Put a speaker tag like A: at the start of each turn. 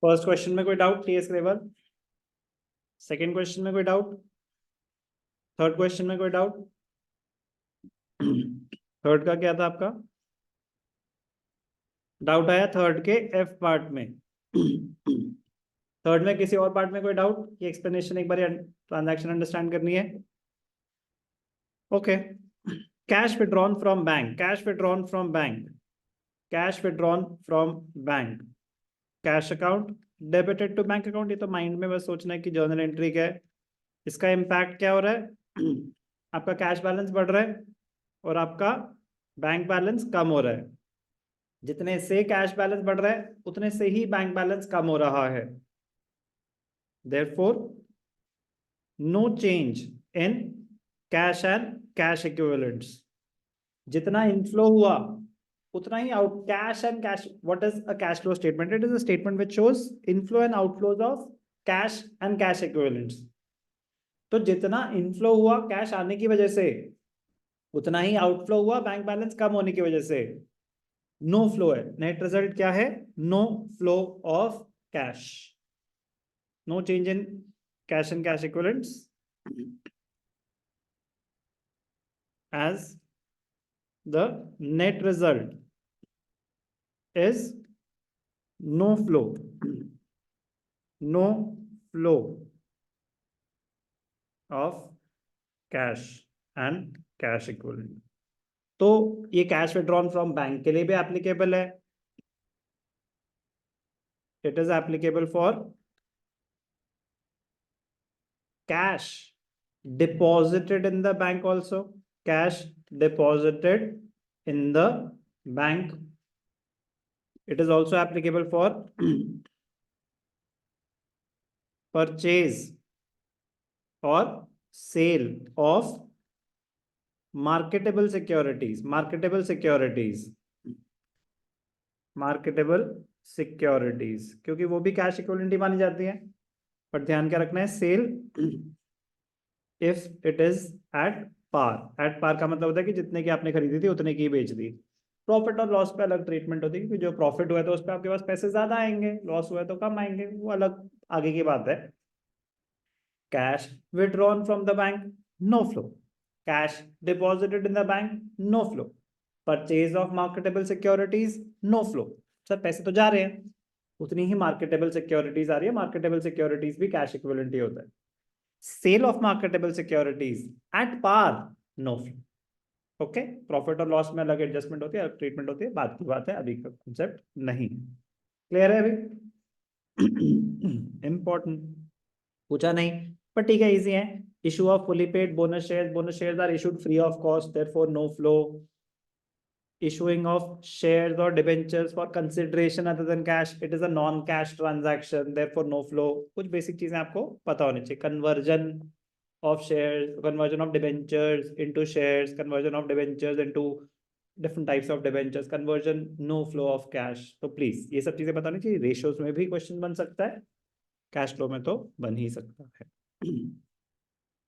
A: First question में कोई doubt? TS Grewal, second question में कोई डाउट? थर्ड क्वेश्चन में कोई डाउट? थर्ड का क्या था आपका डाउट? आया थर्ड के एफ पार्ट में। थर्ड में किसी और पार्ट में कोई डाउट? ये एक्सप्लेनेशन एक बार ट्रांजैक्शन अंडरस्टैंड करनी है। Okay, cash withdrawn from bank, cash withdrawn from bank, cash withdrawn from bank, cash account debited to bank account. ये तो माइंड में बस सोचना है कि जर्नल एंट्री क्या है, इसका इम्पैक्ट क्या हो रहा है। आपका कैश बैलेंस बढ़ रहा है और आपका बैंक बैलेंस कम हो रहा है। जितने से कैश बैलेंस बढ़ रहा है उतने से ही बैंक बैलेंस कम हो रहा है। Therefore, no change in cash and cash equivalents. जितना इनफ्लो हुआ उतना ही out cash and cash. What is a cash flow statement? It is a statement which shows inflow and outflows of cash and cash equivalents. तो जितना inflow हुआ cash आने की वजह से उतना ही आउटफ्लो हुआ बैंक बैलेंस कम होने की वजह से। नो फ्लो है, नेट रिजल्ट क्या है? No flow of cash, no change in cash and cash equivalents as the net result is no flow, no flow of cash and cash equivalent. तो ये कैश विड्रॉन फ्रॉम बैंक के लिए भी applicable है। It is applicable for cash deposited in the bank also, cash deposited in the bank. It is also applicable for purchase or sale of marketable securities, marketable securities, marketable securities, क्योंकि वो भी cash equivalent ही मानी जाती है। पर ध्यान क्या रखना है? Sale if it is at par. At par का मतलब होता है कि जितने की आपने खरीदी थी उतने की बेच दी। प्रॉफिट और लॉस पे अलग ट्रीटमेंट होती है, क्योंकि जो प्रॉफिट हुआ है तो उस पर आपके पास पैसे ज्यादा आएंगे, लॉस हुआ है तो कम आएंगे, वो अलग आगे की बात है। Cash withdrawn from the bank, no flow. Cash deposited in the bank, no flow. Purchase of marketable securities, no flow. Sir पैसे तो जा रहे हैं, उतनी ही मार्केटेबल सिक्योरिटीज आ रही है। मार्केटेबल सिक्योरिटीज भी कैश इक्विवेलेंट ही होता है। Sale of marketable securities at par, no flow. Okay, profit और लॉस में अलग एडजस्टमेंट होती है, अलग ट्रीटमेंट होती है, बात की बात है, अभी का कॉन्सेप्ट नहीं। क्लियर है अभी? इंपॉर्टेंट पूछा नहीं पर ठीक है, इजी है। Issue of fully paid bonus shares, bonus shares are issued free of cost, therefore no flow. Issuing of shares or debentures for consideration other than cash, it is a non-cash transaction, therefore no flow. कुछ basic चीजें आपको पता होनी चाहिए। conversion of shares, conversion of debentures into shares, conversion of debentures into different types of debentures, conversion, no flow of cash। तो please ये सब चीजें पता होनी चाहिए। रेशियोज में भी क्वेश्चन बन सकता है, कैश फ्लो में तो बन ही सकता है।